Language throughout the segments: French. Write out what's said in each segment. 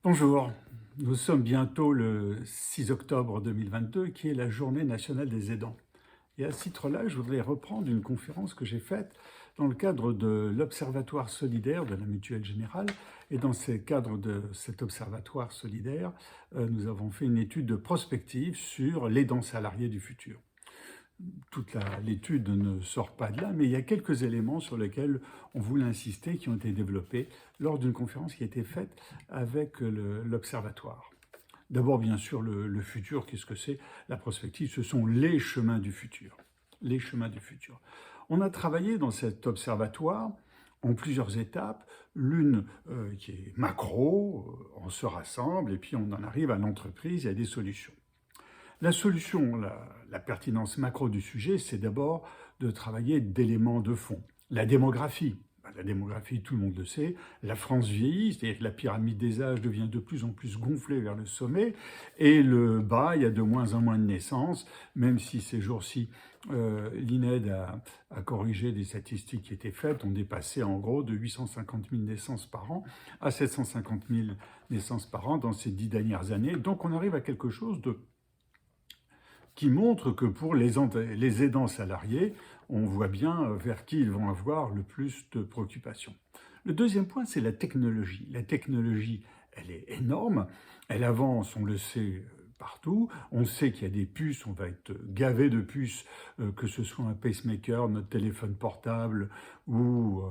Bonjour, nous sommes bientôt le 6 octobre 2022 qui est la journée nationale des aidants. Et à ce titre-là, je voudrais reprendre une conférence que j'ai faite dans le cadre de l'Observatoire solidaire de la Mutuelle Générale. Et dans ce cadre de cet Observatoire solidaire, nous avons fait une étude de prospective sur l'aidant salarié du futur. Toute l'étude ne sort pas de là, mais il y a quelques éléments sur lesquels on voulait insister, qui ont été développés lors d'une conférence qui a été faite avec l'Observatoire. D'abord, bien sûr, le futur, qu'est-ce que c'est? La prospective, ce sont les chemins du futur. Les chemins du futur. On a travaillé dans cet observatoire en plusieurs étapes. L'une qui est macro, on se rassemble et puis on en arrive à l'entreprise et à des solutions. La solution, la pertinence macro du sujet, c'est d'abord de travailler d'éléments de fond. La démographie. La démographie, tout le monde le sait. La France vieillit, c'est-à-dire que la pyramide des âges devient de plus en plus gonflée vers le sommet. Et le bas, il y a de moins en moins de naissances, même si ces jours-ci, l'INED a corrigé des statistiques qui étaient faites. On est passé en gros de 850 000 naissances par an à 750 000 naissances par an dans ces 10 dernières années. Donc on arrive à quelque chose qui montre que pour les aidants salariés, on voit bien vers qui ils vont avoir le plus de préoccupations. Le deuxième point, c'est la technologie. La technologie, elle est énorme, elle avance, on le sait, partout. On sait qu'il y a des puces, on va être gavé de puces, que ce soit un pacemaker, notre téléphone portable ou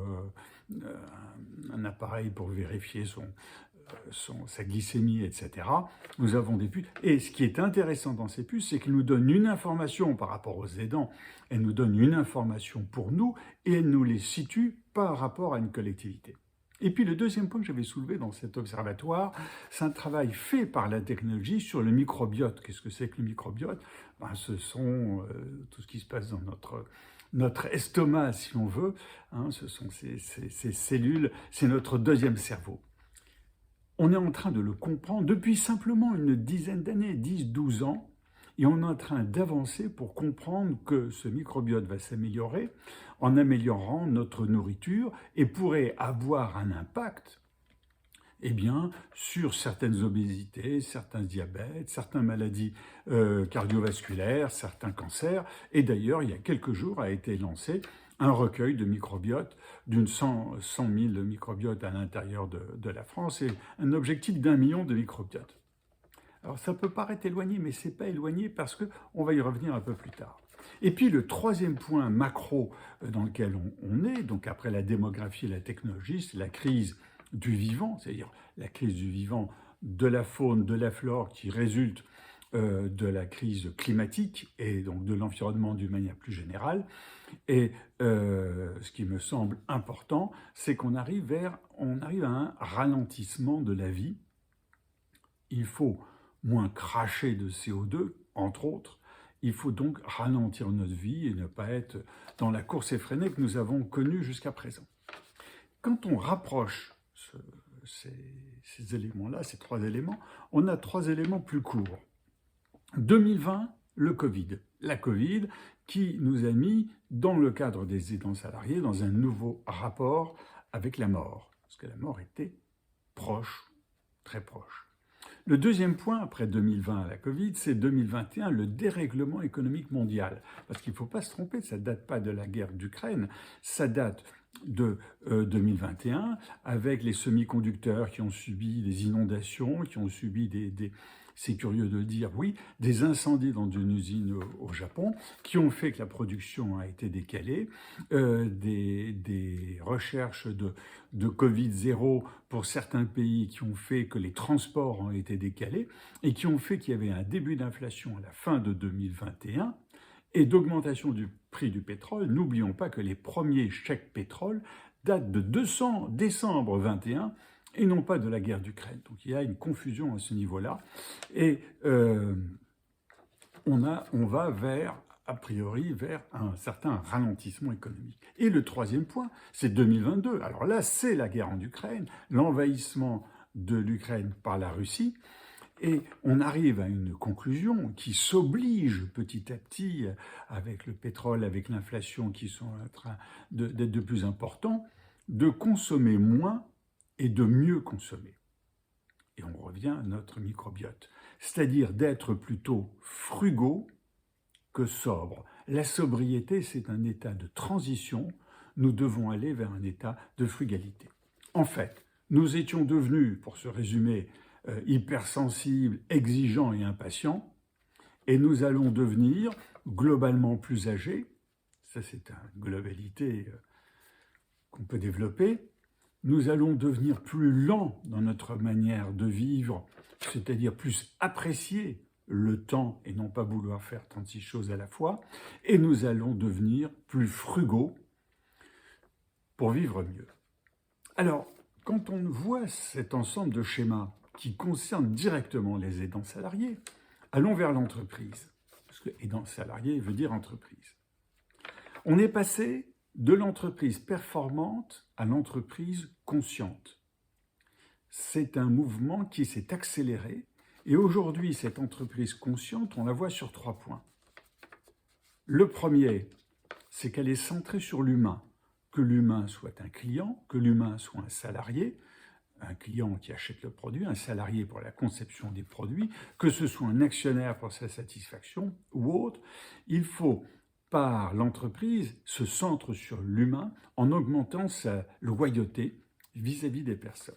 un appareil pour vérifier sa glycémie, etc. Nous avons des puces. Et ce qui est intéressant dans ces puces, c'est qu'elles nous donnent une information par rapport aux aidants, elles nous donnent une information pour nous et elles nous les situent par rapport à une collectivité. Et puis le deuxième point que j'avais soulevé dans cet observatoire, c'est un travail fait par la technologie sur le microbiote. Qu'est-ce que c'est que le microbiote? Ce sont tout ce qui se passe dans notre estomac, si on veut. Ce sont ces cellules, c'est notre deuxième cerveau. On est en train de le comprendre depuis simplement une dizaine d'années, 10-12 ans, et on est en train d'avancer pour comprendre que ce microbiote va s'améliorer en améliorant notre nourriture et pourrait avoir un impact sur certaines obésités, certains diabètes, certaines maladies cardiovasculaires, certains cancers. Et d'ailleurs, il y a quelques jours a été lancé un recueil de microbiotes d'une 100 000 microbiotes à l'intérieur de la France et un objectif d'1 million de microbiotes. Alors ça peut paraître éloigné, mais ce n'est pas éloigné parce qu'on va y revenir un peu plus tard. Et puis le troisième point macro dans lequel on est, donc après la démographie et la technologie, c'est la crise du vivant, c'est-à-dire la crise du vivant, de la faune, de la flore qui résulte de la crise climatique et donc de l'environnement d'une manière plus générale. Et ce qui me semble important, c'est qu'on arrive à un ralentissement de la vie. Il faut moins cracher de CO2, entre autres. Il faut donc ralentir notre vie et ne pas être dans la course effrénée que nous avons connue jusqu'à présent. Quand on rapproche ces éléments-là, ces trois éléments, on a trois éléments plus courts. 2020, le Covid. La Covid qui nous a mis, dans le cadre des aidants salariés, dans un nouveau rapport avec la mort. Parce que la mort était proche, très proche. Le deuxième point, après 2020 à la Covid, c'est 2021, le dérèglement économique mondial. Parce qu'il ne faut pas se tromper, ça ne date pas de la guerre d'Ukraine, ça date de 2021, avec les semi-conducteurs qui ont subi des inondations, qui ont subi c'est curieux de le dire, oui, des incendies dans une usine au Japon, qui ont fait que la production a été décalée, des recherches de Covid-0 pour certains pays qui ont fait que les transports ont été décalés, et qui ont fait qu'il y avait un début d'inflation à la fin de 2021, et d'augmentation du prix du pétrole. N'oublions pas que les premiers chèques pétrole datent de décembre 21 et non pas de la guerre d'Ukraine. Donc il y a une confusion à ce niveau-là. Et on va a priori vers un certain ralentissement économique. Et le troisième point, c'est 2022. Alors là, c'est la guerre en Ukraine, l'envahissement de l'Ukraine par la Russie. Et on arrive à une conclusion qui s'oblige petit à petit, avec le pétrole, avec l'inflation qui sont en train d'être de plus importants, de consommer moins et de mieux consommer. Et on revient à notre microbiote, c'est-à-dire d'être plutôt frugaux que sobres. La sobriété, c'est un état de transition. Nous devons aller vers un état de frugalité. En fait, nous étions devenus, pour se résumer, hypersensibles, exigeants et impatients, et nous allons devenir globalement plus âgés. Ça, c'est une globalité qu'on peut développer. Nous allons devenir plus lents dans notre manière de vivre, c'est-à-dire plus apprécier le temps et non pas vouloir faire 36 choses à la fois, et nous allons devenir plus frugaux pour vivre mieux. Alors, quand on voit cet ensemble de schémas qui concernent directement les aidants salariés, allons vers l'entreprise, parce que aidant salarié veut dire entreprise. On est passé de l'entreprise performante à l'entreprise consciente. C'est un mouvement qui s'est accéléré et aujourd'hui, cette entreprise consciente, on la voit sur 3 points. Le premier, c'est qu'elle est centrée sur l'humain, que l'humain soit un client, que l'humain soit un salarié, un client qui achète le produit, un salarié pour la conception des produits, que ce soit un actionnaire pour sa satisfaction ou autre. Il faut, par l'entreprise, se centre sur l'humain en augmentant sa loyauté vis-à-vis des personnes.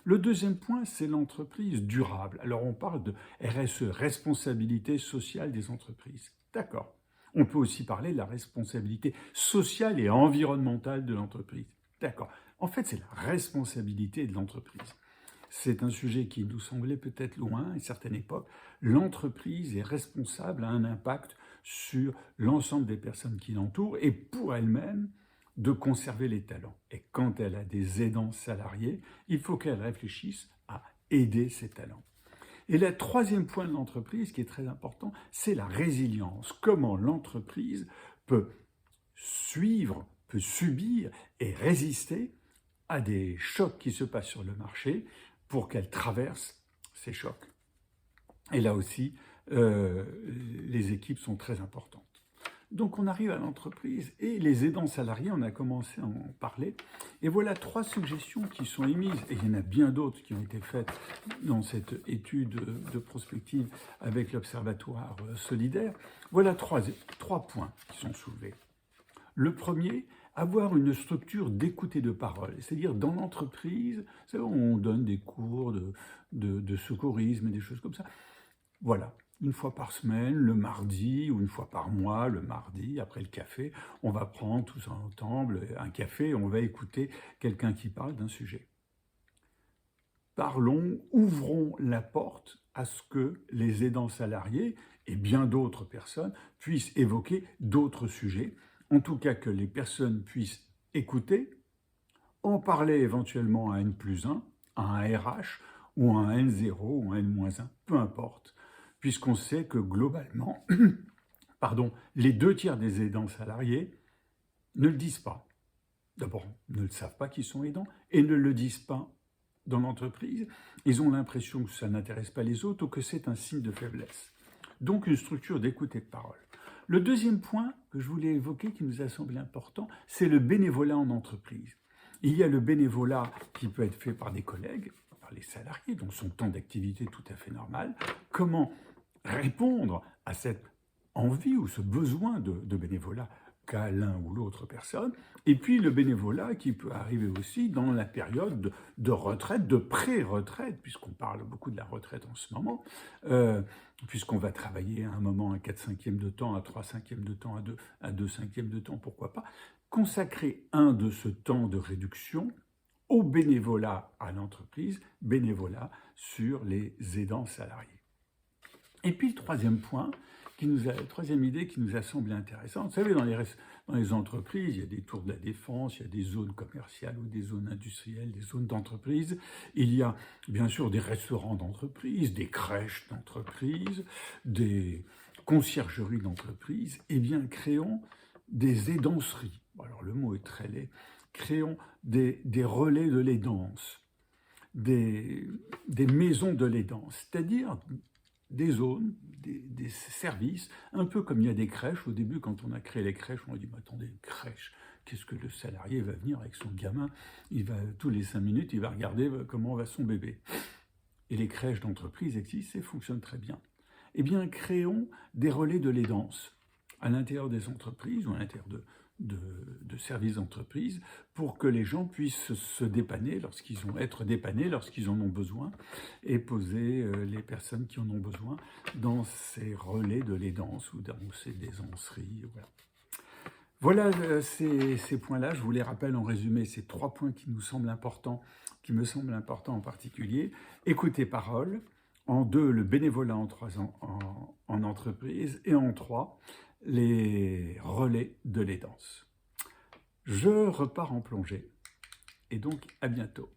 Le deuxième point, c'est l'entreprise durable. Alors on parle de RSE, responsabilité sociale des entreprises. D'accord. On peut aussi parler de la responsabilité sociale et environnementale de l'entreprise. D'accord. En fait, c'est la responsabilité de l'entreprise. C'est un sujet qui nous semblait peut-être loin à une certaine époque. L'entreprise est responsable, a un impact sur l'ensemble des personnes qui l'entourent et pour elle-même de conserver les talents. Et quand elle a des aidants salariés, il faut qu'elle réfléchisse à aider ces talents. Et le troisième point de l'entreprise qui est très important, c'est la résilience. Comment l'entreprise peut suivre, peut subir et résister à des chocs qui se passent sur le marché pour qu'elle traverse ces chocs. Et là aussi, les équipes sont très importantes. Donc on arrive à l'entreprise et les aidants salariés, on a commencé à en parler. Et voilà 3 suggestions qui sont émises, et il y en a bien d'autres qui ont été faites dans cette étude de prospective avec l'Observatoire solidaire. Voilà 3 points qui sont soulevés. Le premier, avoir une structure d'écoute et de parole. C'est-à-dire dans l'entreprise, on donne des cours de secourisme et des choses comme ça. Voilà. Une fois par semaine, le mardi, ou une fois par mois, le mardi, après le café, on va prendre tous ensemble un café et on va écouter quelqu'un qui parle d'un sujet. Parlons, ouvrons la porte à ce que les aidants salariés et bien d'autres personnes puissent évoquer d'autres sujets, en tout cas que les personnes puissent écouter, en parler éventuellement à N+1, à un RH, ou à un N0 ou un N-1, peu importe, puisqu'on sait que globalement, les 2/3 des aidants salariés ne le disent pas. D'abord, ne le savent pas qu'ils sont aidants et ne le disent pas dans l'entreprise. Ils ont l'impression que ça n'intéresse pas les autres ou que c'est un signe de faiblesse. Donc, une structure d'écoute et de parole. Le deuxième point que je voulais évoquer, qui nous a semblé important, c'est le bénévolat en entreprise. Il y a le bénévolat qui peut être fait par des collègues, par les salariés, donc son temps d'activité tout à fait normal. Comment répondre à cette envie ou ce besoin de bénévolat qu'a l'un ou l'autre personne, et puis le bénévolat qui peut arriver aussi dans la période de retraite, de pré-retraite, puisqu'on parle beaucoup de la retraite en ce moment, puisqu'on va travailler à un moment à 4/5 de temps, à 3/5 de temps, à 2/5 de temps, pourquoi pas, consacrer un de ce temps de réduction au bénévolat à l'entreprise, bénévolat sur les aidants salariés. Et puis le troisième point, troisième idée qui nous a semblé intéressante, vous savez, dans les entreprises, il y a des tours de la défense, il y a des zones commerciales ou des zones industrielles, des zones d'entreprise. Il y a bien sûr des restaurants d'entreprise, des crèches d'entreprise, des conciergeries d'entreprise. Eh bien, créons des aidanceries. Alors le mot est très laid. Créons des relais de l'aidance, des maisons de l'aidance, c'est-à-dire des zones, des services, un peu comme il y a des crèches. Au début, quand on a créé les crèches, on a dit « attendez, une crèche, qu'est-ce que le salarié va venir avec son gamin? Il va tous les 5 minutes, il va regarder comment va son bébé. » et les crèches d'entreprise existent et fonctionnent très bien. Eh bien, créons des relais de l'aidance à l'intérieur des entreprises ou à l'intérieur de services d'entreprise pour que les gens puissent se dépanner être dépannés lorsqu'ils en ont besoin et poser les personnes qui en ont besoin dans ces relais de l'aidance ou dans ces aisanceries. Voilà, ces points-là, je vous les rappelle en résumé, ces 3 points qui me semblent importants en particulier. Écouter parole. En 2, le bénévolat en entreprise. Et en 3, les relais de l'aidance. Je repars en plongée et donc à bientôt.